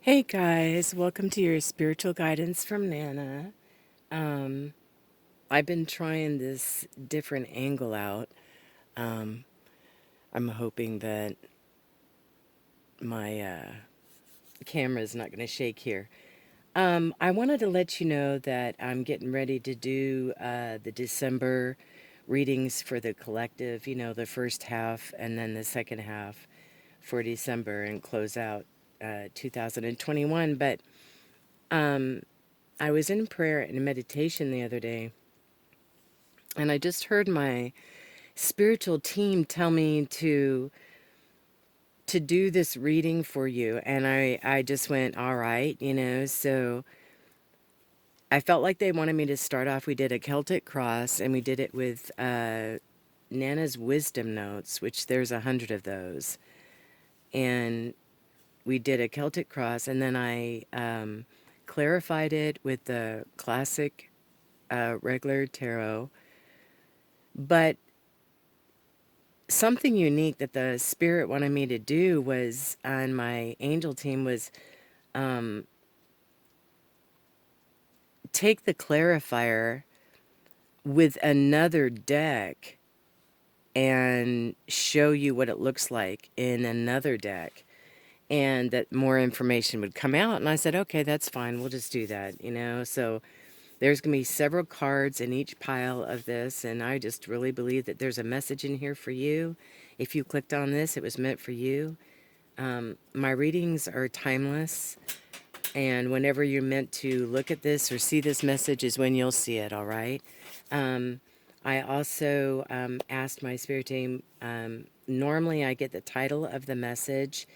Hey guys, welcome to your spiritual guidance from Nana. Um, I've been trying this different angle out. Um, I'm hoping that my camera is not going to shake here. I wanted to let you know that I'm getting ready to do the December readings for the collective, the first half and then the second half for December and close out 2021. But um, I was in prayer and meditation the other day, and I just heard my spiritual team tell me to do this reading for you, and I just went, all right. So I felt like they wanted me to start off. We did a Celtic cross, and we did it with Nana's wisdom notes, which there's 100 of those, and we did a Celtic cross, and then I clarified it with the classic regular tarot. But something unique that the spirit wanted me to do was on my angel team was um, take the clarifier with another deck and show you what it looks like in another deck, and that more information would come out. And I said, okay, that's fine, we'll just do that. So there's going to be several cards in each pile of this, and I just really believe that there's a message in here for you. If you clicked on this, it was meant for you. My readings are timeless, and whenever you're meant to look at this or see this message is when you'll see it, all right? Um, I also asked my spirit team, normally I get the title of the message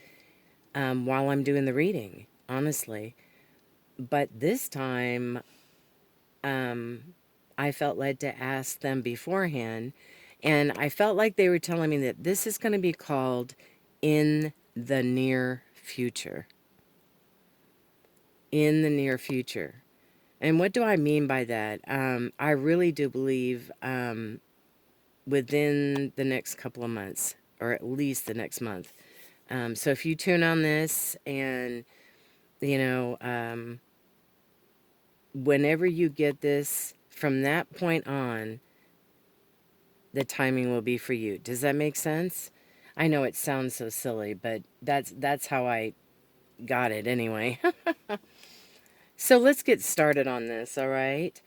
while I'm doing the reading, honestly. But this time, I felt led to ask them beforehand, and I felt like they were telling me that this is going to be called In the Near Future. In the near future. And what do I mean by that? I really do believe within the next couple of months, or at least the next month. So if you tune on this and, you know, um, whenever you get this, from that point on, the timing will be for you. Does that make sense? I know it sounds so silly, but that's how I got it anyway. So let's get started on this, all right?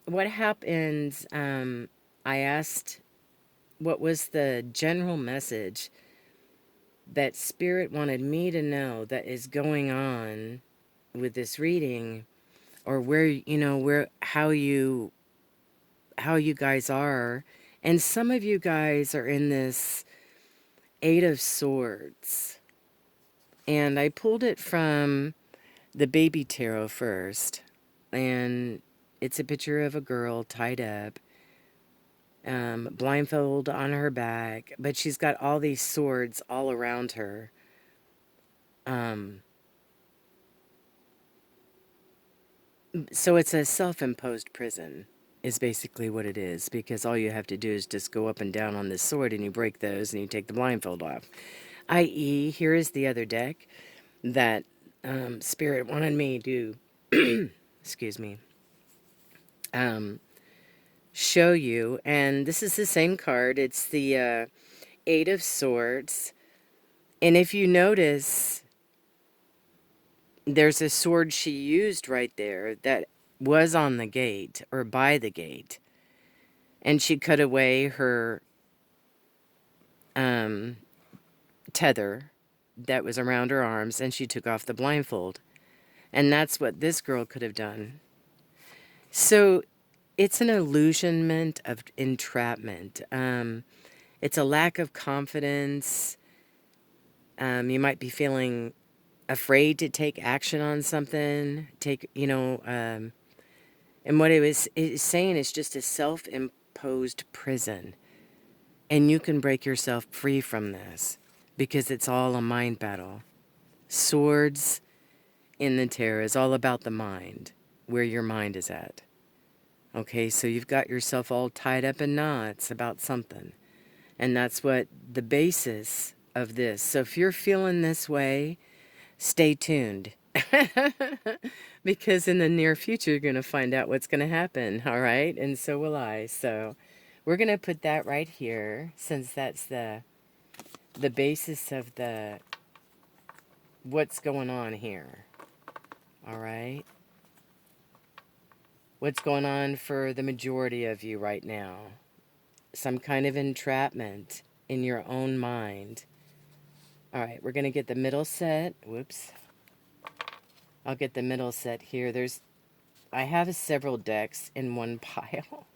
What happened? I asked what was the general message that Spirit wanted me to know that is going on with this reading, or how you guys are. And some of you guys are in this Eight of Swords. And I pulled it from the baby tarot first, and it's a picture of a girl tied up, blindfold on her back, but she's got all these swords all around her. Um, so it's a self-imposed prison, is basically what it is, because all you have to do is just go up and down on this sword, and you break those, and you take the blindfold off. I.e., here is the other deck that Spirit wanted me to, excuse me, um, show you. And this is the same card. It's the Eight of Swords. And if you notice, there's a sword she used right there that was on the gate or by the gate. And she cut away her um, tether that was around her arms, and she took off the blindfold. And that's what this girl could have done. So it's an illusionment of entrapment. It's a lack of confidence. You might be feeling afraid to take action on something. And what it was saying is just a self-imposed prison. And you can break yourself free from this because it's all a mind battle. Swords in the tarot is all about the mind, where your mind is at. Okay, so you've got yourself all tied up in knots about something. And that's what the basis of this. So if you're feeling this way, Stay tuned. Because in the near future, you're going to find out what's going to happen, all right? And so will I. So we're going to put that right here, since that's the basis of the what's going on here, all right? What's going on for the majority of you right now? Some kind of entrapment in your own mind. All right, we're going to get the middle set. Whoops. I'll get the middle set here. I have several decks in one pile.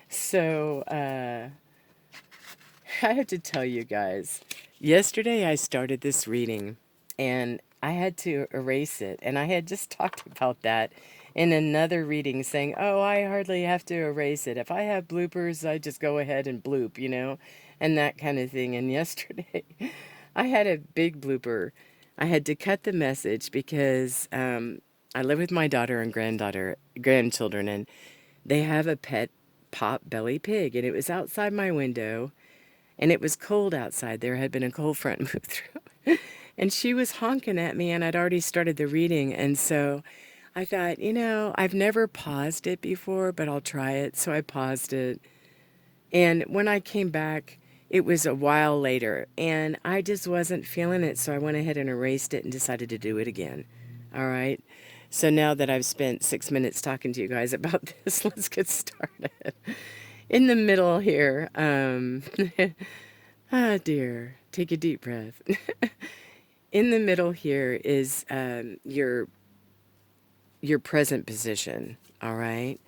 So, I have to tell you guys, yesterday I started this reading and I had to erase it. And I had just talked about that in another reading, saying, oh, I hardly have to erase it. If I have bloopers, I just go ahead and bloop, and that kind of thing. And yesterday I had a big blooper. I had to cut the message because I live with my daughter and grandchildren, and they have a pet pot belly pig, and it was outside my window. And it was cold outside. There had been a cold front move through. And she was honking at me, and I'd already started the reading. And so I thought, I've never paused it before, but I'll try it. So I paused it. And when I came back, it was a while later, and I just wasn't feeling it. So I went ahead and erased it and decided to do it again. All right. So now that I've spent 6 minutes talking to you guys about this, let's get started. In the middle here, ah, dear, take a deep breath. In the middle here is your present position, all right?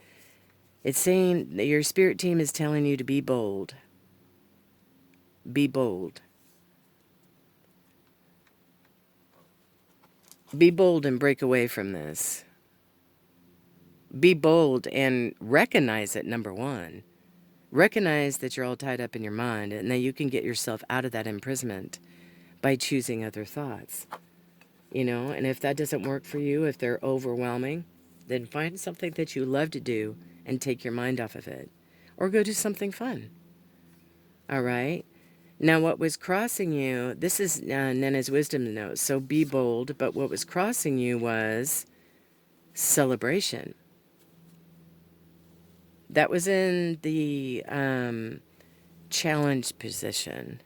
It's saying that your spirit team is telling you to be bold. Be bold. Be bold and break away from this. Be bold and recognize it, number one. Recognize that you're all tied up in your mind and that you can get yourself out of that imprisonment by choosing other thoughts. And if that doesn't work for you, if they're overwhelming, then find something that you love to do and take your mind off of it. Or go do something fun. All right? Now, what was crossing you, this is Nana's wisdom note, so be bold, but what was crossing you was celebration. That was in the challenge position.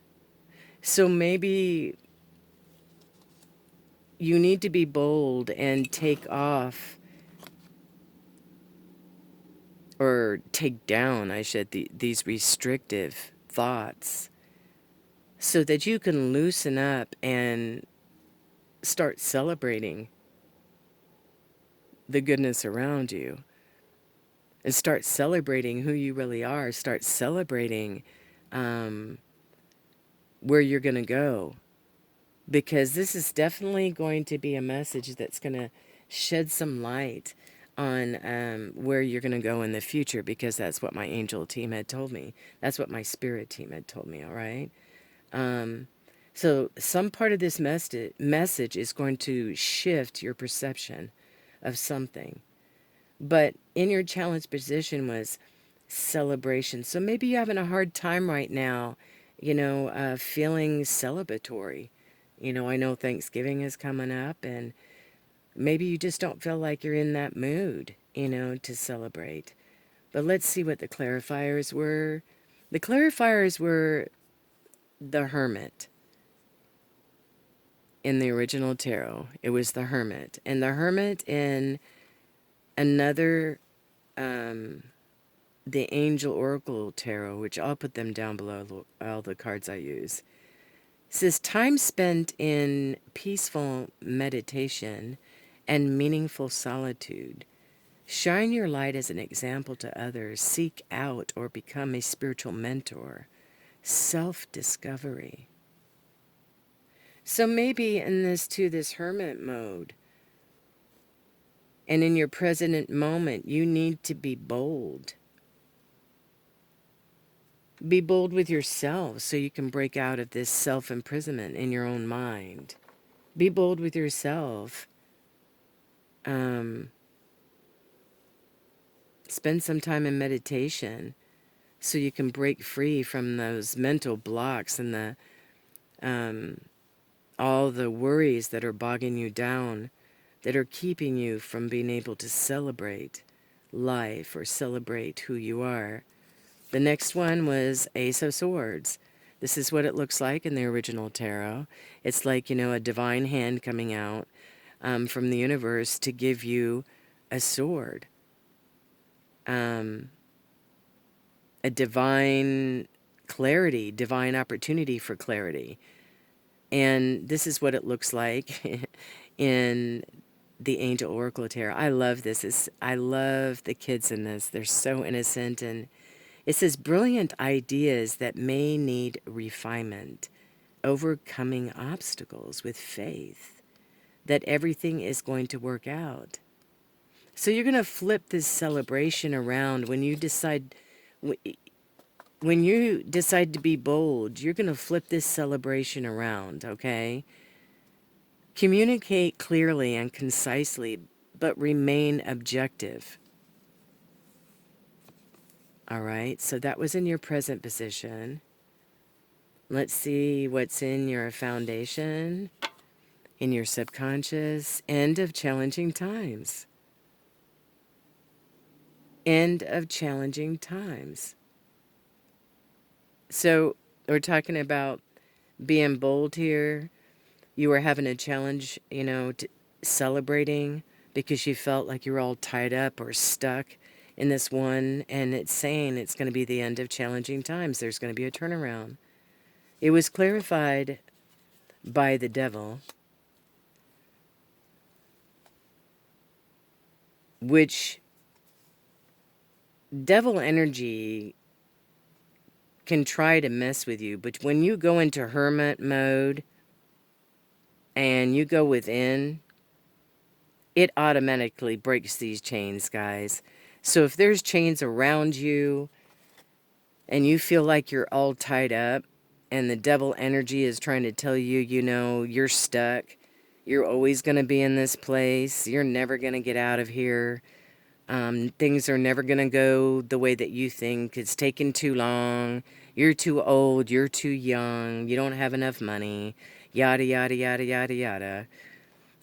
So maybe you need to be bold and take off, or take down, these restrictive thoughts, so that you can loosen up and start celebrating the goodness around you, and start celebrating who you really are. Start celebrating where you're going to go, because this is definitely going to be a message that's going to shed some light on where you're going to go in the future, because that's what my angel team had told me. That's what my spirit team had told me, all right? So some part of this message is going to shift your perception of something. But in your challenge position was celebration. So maybe you're having a hard time right now, feeling celebratory. I know Thanksgiving is coming up, and maybe you just don't feel like you're in that mood, to celebrate. But let's see what the clarifiers were. The clarifiers were the Hermit. In the original tarot, it was the Hermit. And the Hermit in another, the Angel Oracle Tarot, which I'll put them down below, all the cards I use, says time spent in peaceful meditation and meaningful solitude. Shine your light as an example to others. Seek out or become a spiritual mentor. Self-discovery. So maybe in this hermit mode, and in your present moment, you need to be bold. Be bold with yourself so you can break out of this self-imprisonment in your own mind. Be bold with yourself. Spend some time in meditation so you can break free from those mental blocks and the all the worries that are bogging you down, that are keeping you from being able to celebrate life or celebrate who you are. The next one was Ace of Swords. This is what it looks like in the original tarot. It's like, a divine hand coming out from the universe to give you a sword, a divine clarity, divine opportunity for clarity. And this is what it looks like in the Angel Oracle Tarot. I love this. I love the kids in this. They're so innocent, and it says brilliant ideas that may need refinement, overcoming obstacles with faith that everything is going to work out. So you're going to flip this celebration around when you decide to be bold. You're going to flip this celebration around, okay? Communicate clearly and concisely, but remain objective. All right, so that was in your present position. Let's see what's in your foundation, in your subconscious. End of challenging times. End of challenging times. So we're talking about being bold here. You were having a challenge, celebrating because you felt like you were all tied up or stuck in this one. And it's saying it's going to be the end of challenging times. There's going to be a turnaround. It was clarified by the devil, which devil energy can try to mess with you. But when you go into hermit mode and you go within, it automatically breaks these chains, guys. So if there's chains around you and you feel like you're all tied up and the devil energy is trying to tell you, you're stuck, you're always going to be in this place, you're never going to get out of here, things are never going to go the way that you think, it's taking too long, you're too old, you're too young, you don't have enough money, yada, yada, yada, yada, yada.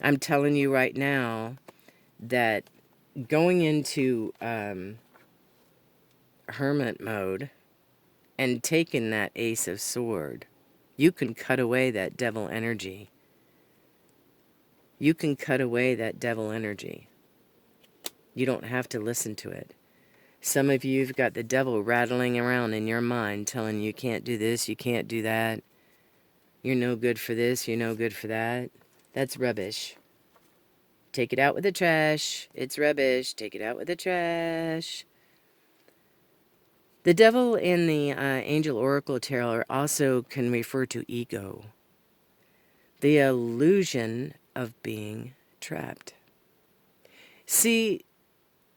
I'm telling you right now that going into hermit mode and taking that Ace of Sword, you can cut away that devil energy. You can cut away that devil energy. You don't have to listen to it. Some of you have got the devil rattling around in your mind telling you can't do this, you can't do that. You're no good for this, you're no good for that. That's rubbish. Take it out with the trash. It's rubbish. Take it out with the trash. The devil in the Angel Oracle Tarot also can refer to ego. The illusion of being trapped. See,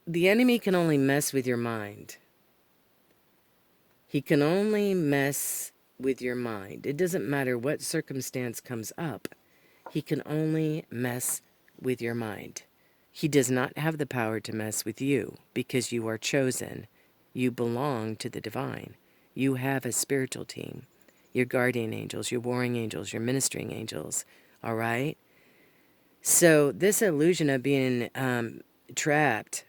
the enemy can only mess with your mind. He can only mess with your mind. It doesn't matter what circumstance comes up. He can only mess with your mind. He does not have the power to mess with you because you are chosen. You belong to the divine. You have a spiritual team. Your guardian angels, your warring angels, your ministering angels. All right? So this illusion of being trapped,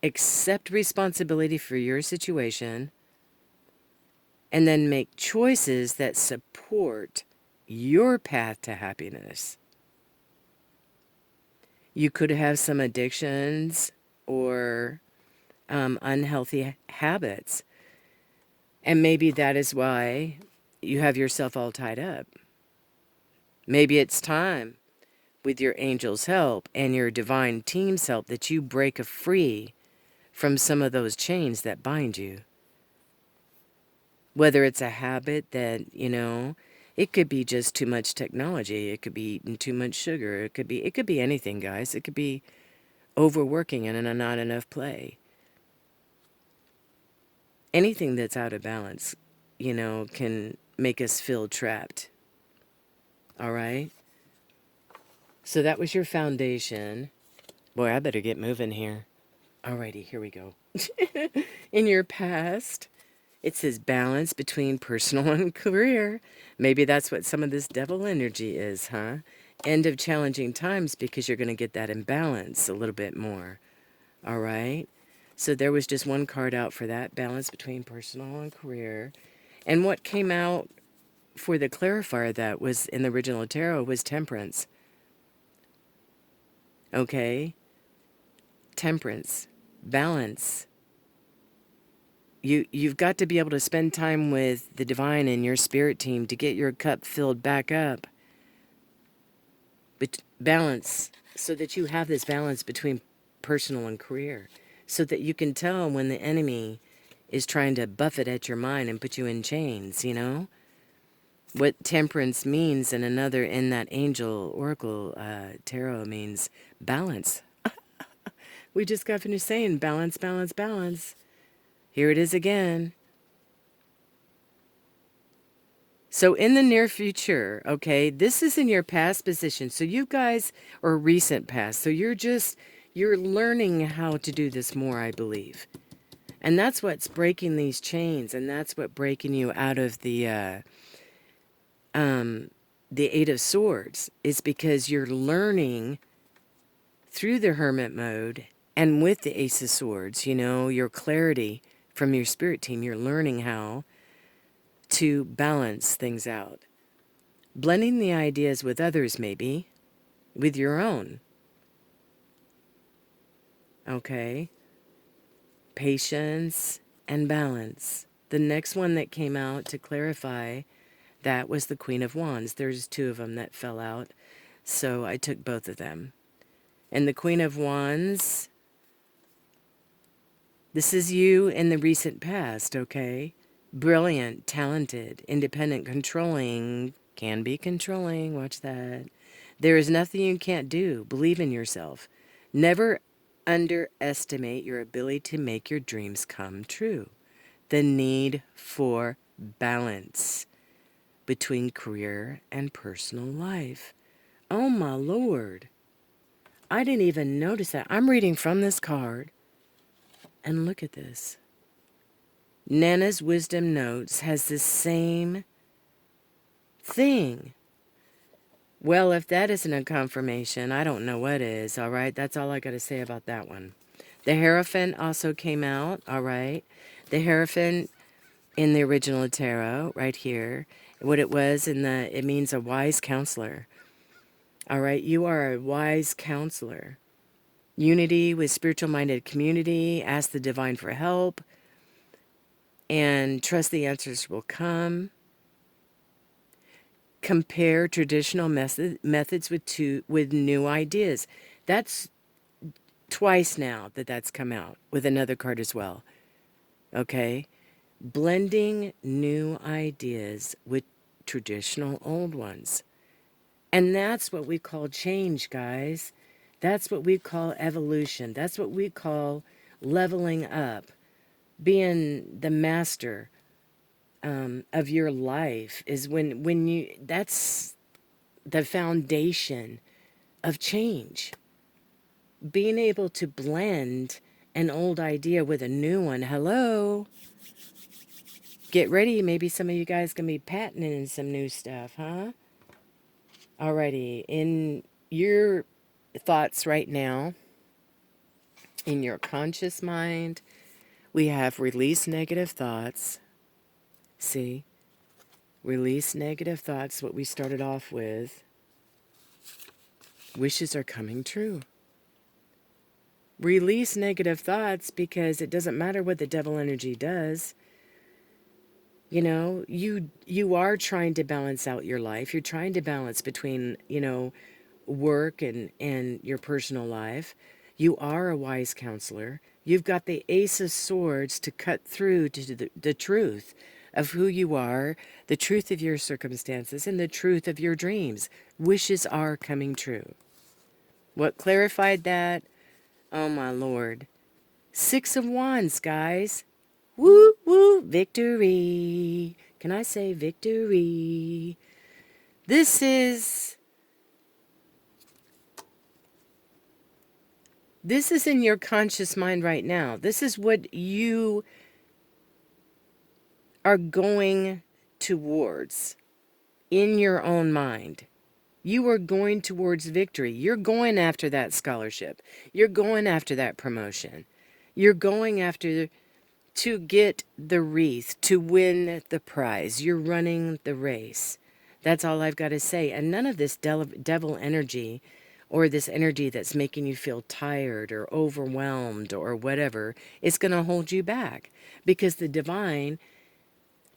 accept responsibility for your situation and then make choices that support your path to happiness. You could have some addictions or unhealthy habits. And maybe that is why you have yourself all tied up. Maybe it's time, with your angel's help and your divine team's help, that you break free from some of those chains that bind you. Whether it's a habit that, it could be just too much technology. It could be eating too much sugar. It could be anything, guys. It could be overworking and not enough play. Anything that's out of balance, can make us feel trapped. All right? So that was your foundation. Boy, I better get moving here. Alrighty, here we go. In your past, It says balance between personal and career. Maybe that's what some of this devil energy is, huh? End of challenging times because you're going to get that imbalance a little bit more. All right? So there was just one card out for that balance between personal and career. And what came out for the clarifier that was in the original tarot was temperance. Okay? Temperance. Balance. You've got to be able to spend time with the divine and your spirit team to get your cup filled back up. But balance, so that you have this balance between personal and career, so that you can tell when the enemy is trying to buffet at your mind and put you in chains, you know? What temperance means in that angel oracle tarot means balance. We just got finished saying balance, balance, balance. Here it is again. So in the near future, okay, this is in your past position. So you guys, or recent past. So you're learning how to do this more, I believe. And that's what's breaking these chains. And that's what breaking you out of the Eight of Swords, is because you're learning through the Hermit mode and with the Ace of Swords, you know, your clarity from your spirit team. You're learning how to balance things out. Blending the ideas with others, maybe, with your own. Okay? Patience and balance. The next one that came out to clarify that was the Queen of Wands. There's two of them that fell out, so I took both of them. And the Queen of Wands, this is you in the recent past, okay? Brilliant, talented, independent, controlling, can be controlling, watch that. There is nothing you can't do. Believe in yourself. Never underestimate your ability to make your dreams come true. The need for balance between career and personal life. Oh my Lord. I didn't even notice that. I'm reading from this card. And look at this. Nana's Wisdom Notes has the same thing. Well, if that isn't a confirmation, I don't know what is, all right? That's all I got to say about that one. The Hierophant also came out, all right? The Hierophant in the original tarot, right here. What it was it means a wise counselor. All right, you are a wise counselor. Unity with spiritual-minded community. Ask the divine for help. And trust the answers will come. Compare traditional methods with new ideas. That's twice now that's come out with another card as well. Okay? Blending new ideas with traditional old ones. And that's what we call change, guys. That's what we call evolution. That's what we call leveling up. Being the master of your life is when you, that's the foundation of change. Being able to blend an old idea with a new one. Hello? Get ready. Maybe some of you guys can be patenting some new stuff, huh? Alrighty, in your thoughts right now, in your conscious mind, we have release negative thoughts. See? Release negative thoughts, what we started off with. Wishes are coming true. Release negative thoughts because it doesn't matter what the devil energy does. You know, you are trying to balance out your life. You're trying to balance between, you know, work and your personal life. You are a wise counselor. You've got the Ace of Swords to cut through to the truth of who you are, the truth of your circumstances, and the truth of your dreams. Wishes are coming true. What clarified that? Oh my Lord. 6 of Wands, guys. Woo, woo, victory. Can I say victory? This is in your conscious mind right now. This is what you are going towards in your own mind. You are going towards victory. You're going after that scholarship. You're going after that promotion. You're going after to get the wreath, to win the prize. You're running the race. That's all I've got to say. And none of this devil energy or this energy that's making you feel tired or overwhelmed or whatever is going to hold you back, because the divine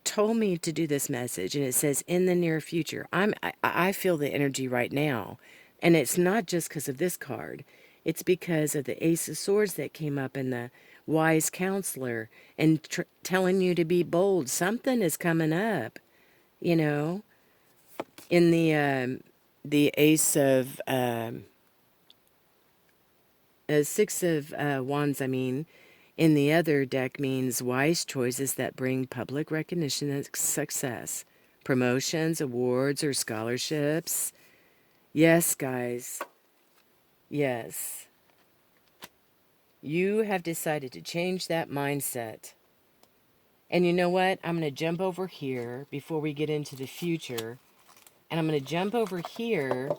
told me to do this message, and it says in the near future. I feel the energy right now, and it's not just because of this card. It's because of the Ace of Swords that came up in the wise counselor and telling you to be bold. Something is coming up, you know. In the Ace of Six of Wands, I mean, in the other deck means wise choices that bring public recognition and success. Promotions, awards, or scholarships. Yes, guys. Yes. You have decided to change that mindset. And you know what? I'm going to jump over here before we get into the future. And I'm going to jump over here,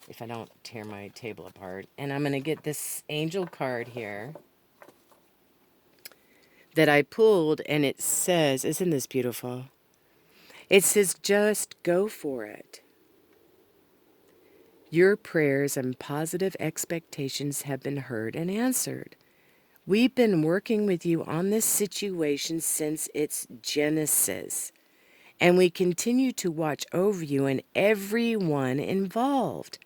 if I don't tear my table apart. And I'm going to get this angel card here that I pulled, and it says, isn't this beautiful? It says, just go for it. Your prayers and positive expectations have been heard and answered. We've been working with you on this situation since its genesis, and we continue to watch over you and everyone involved.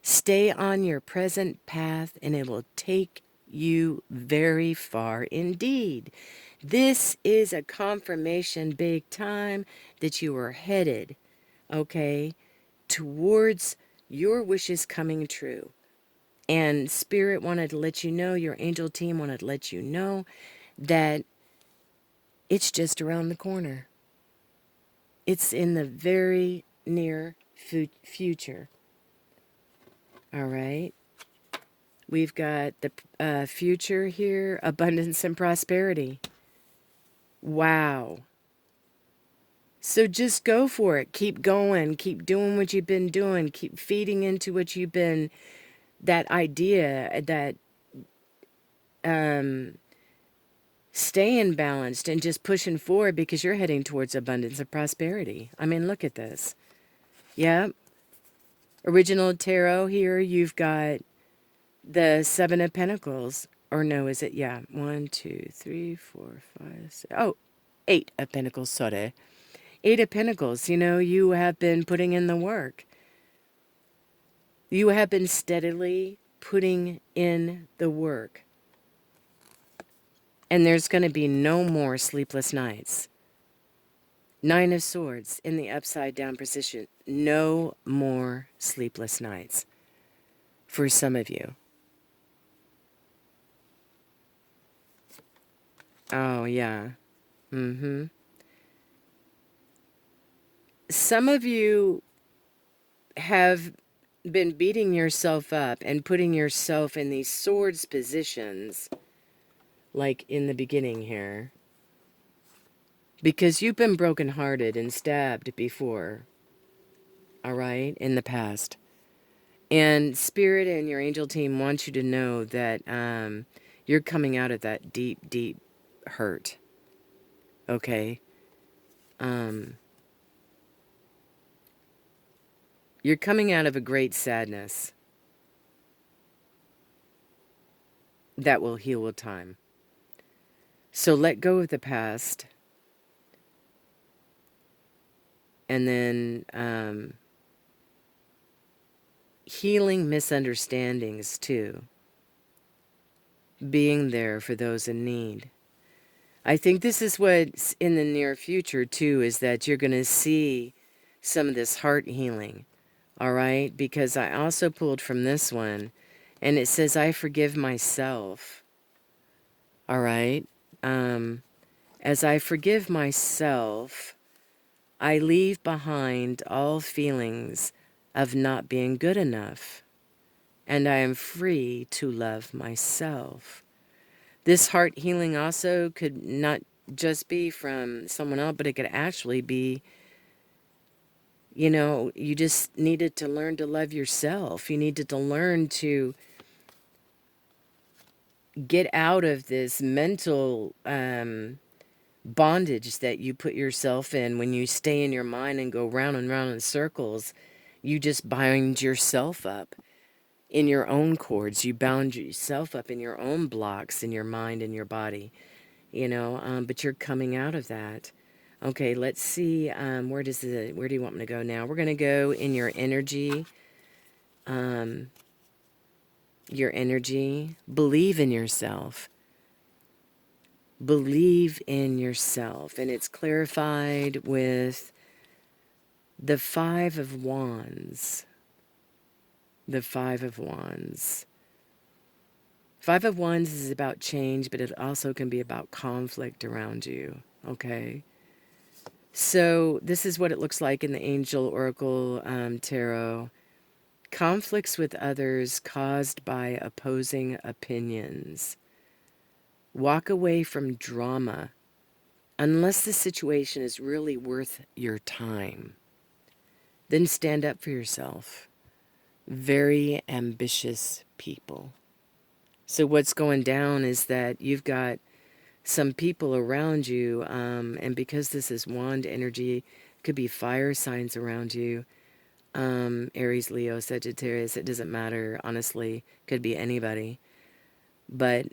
Stay on your present path, and it will take you very far indeed. This is a confirmation big time that you are headed, okay, towards your wishes coming true. And Spirit wanted to let you know, your angel team wanted to let you know that it's just around the corner. It's in the very near future. All right. We've got the future here, abundance and prosperity. Wow. So just go for it. Keep going. Keep doing what you've been doing. Keep feeding into what you've been, that idea, that staying balanced and just pushing forward, because you're heading towards abundance and prosperity. I mean, look at this. Yep. Original Tarot here, you've got the Seven of Pentacles. Or no, is it? Yeah. 1, 2, 3, 4, 5, 6. Oh, 8 of Pentacles. Sorry. 8 of Pentacles. You know, you have been putting in the work. You have been steadily putting in the work. And there's going to be no more sleepless nights. 9 of Swords in the upside down position. No more sleepless nights for some of you. Oh, yeah. Mm-hmm. Some of you have been beating yourself up and putting yourself in these swords positions, like in the beginning here, because you've been brokenhearted and stabbed before, all right, in the past. And Spirit and your angel team want you to know that you're coming out of that deep, deep hurt, okay? You're coming out of a great sadness that will heal with time. So let go of the past, and then healing misunderstandings too. Being there for those in need. I think this is what's in the near future too, is that you're going to see some of this heart healing, all right? Because I also pulled from this one, and it says, I forgive myself, all right? As I forgive myself, I leave behind all feelings of not being good enough, and I am free to love myself. This heart healing also could not just be from someone else, but it could actually be, you know, you just needed to learn to love yourself. You needed to learn to get out of this mental bondage that you put yourself in when you stay in your mind and go round and round in circles. You just bind yourself up in your own cords. You bound yourself up in your own blocks in your mind and your body, you know, but you're coming out of that. Okay, let's see, where do you want me to go now? We're going to go in your energy. Your energy. Believe in yourself. Believe in yourself. And it's clarified with the Five of Wands. The Five of Wands. Five of Wands is about change, but it also can be about conflict around you. Okay? So this is what it looks like in the Angel Oracle Tarot. Conflicts with others caused by opposing opinions. Walk away from drama unless the situation is really worth your time. Then stand up for yourself. Very ambitious people. So what's going down is that you've got some people around you, and because this is wand energy, could be fire signs around you. Aries, Leo, Sagittarius, it doesn't matter, honestly. Could be anybody. But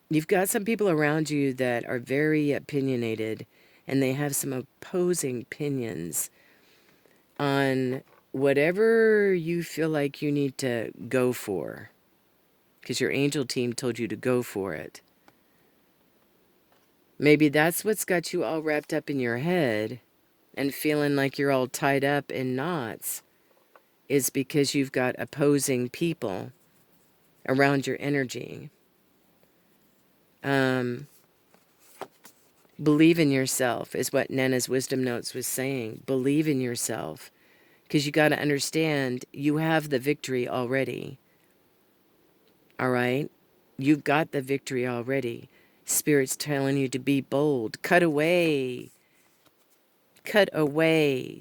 you've got some people around you that are very opinionated, and they have some opposing opinions on whatever you feel like you need to go for, because your angel team told you to go for it. Maybe that's what's got you all wrapped up in your head and feeling like you're all tied up in knots, is because you've got opposing people around your energy. Believe in yourself is what Nana's Wisdom Notes was saying. Believe in yourself, because you got to understand you have the victory already. All right? You've got the victory already. Spirit's telling you to be bold. Cut away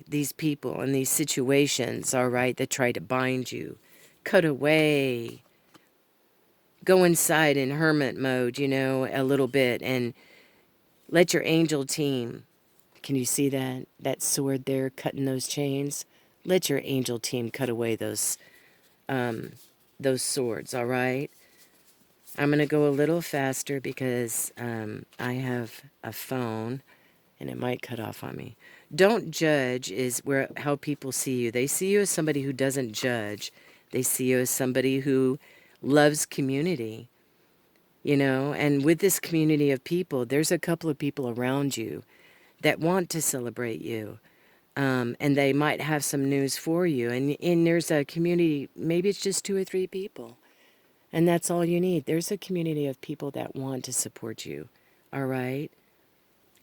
these people and these situations, all right, that try to bind you. Cut away. Go inside in hermit mode, you know, a little bit, and let your angel team, can you see that? That sword there cutting those chains? Let your angel team cut away those swords, all right? I'm going to go a little faster because I have a phone and it might cut off on me. Don't judge is how people see you. They see you as somebody who doesn't judge. They see you as somebody who loves community, you know. And with this community of people, there's a couple of people around you that want to celebrate you. And they might have some news for you. And there's a community, maybe it's just 2 or 3 people. And that's all you need. There's a community of people that want to support you, all right?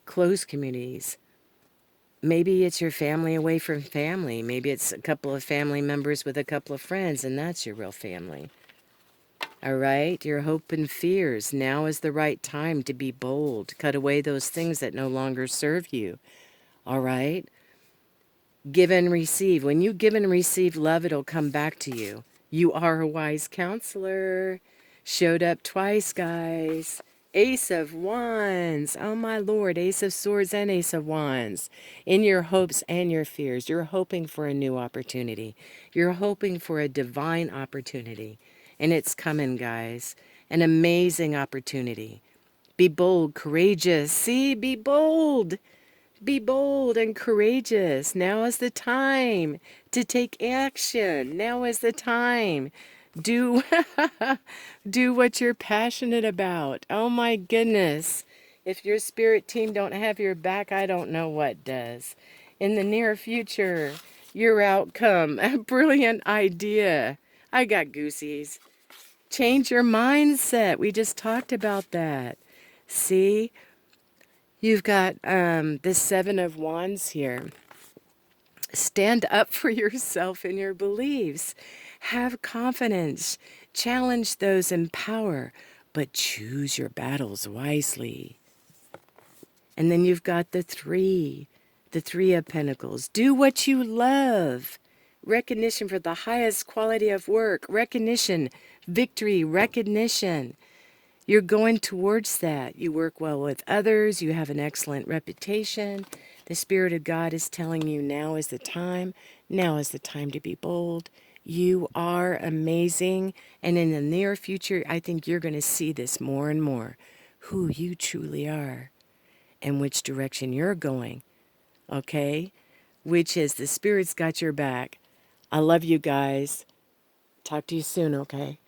Close communities. Maybe it's your family away from family. Maybe it's a couple of family members with a couple of friends, and that's your real family. All right? Your hope and fears. Now is the right time to be bold. Cut away those things that no longer serve you. All right? Give and receive. When you give and receive love, it'll come back to you. You are a wise counselor. Showed up twice, guys. Ace of Wands. Oh, my Lord. Ace of Swords and Ace of Wands. In your hopes and your fears, you're hoping for a new opportunity. You're hoping for a divine opportunity. And it's coming, guys. An amazing opportunity. Be bold, courageous. See, be bold. Be bold and courageous. Now is the time to take action. Now is the time. Do do what you're passionate about. Oh my goodness. If your spirit team don't have your back, I don't know what does. In the near future, your outcome, a brilliant idea. I got goosies. Change your mindset. We just talked about that. See? You've got the Seven of Wands here. Stand up for yourself and your beliefs. Have confidence. Challenge those in power, but choose your battles wisely. And then you've got the Three of Pentacles. Do what you love. Recognition for the highest quality of work. Recognition, victory, recognition. You're going towards that. You work well with others. You have an excellent reputation. The Spirit of God is telling you now is the time. Now is the time to be bold. You are amazing. And in the near future, I think you're going to see this more and more. Who you truly are and which direction you're going. Okay? Which is the Spirit's got your back. I love you guys. Talk to you soon, okay?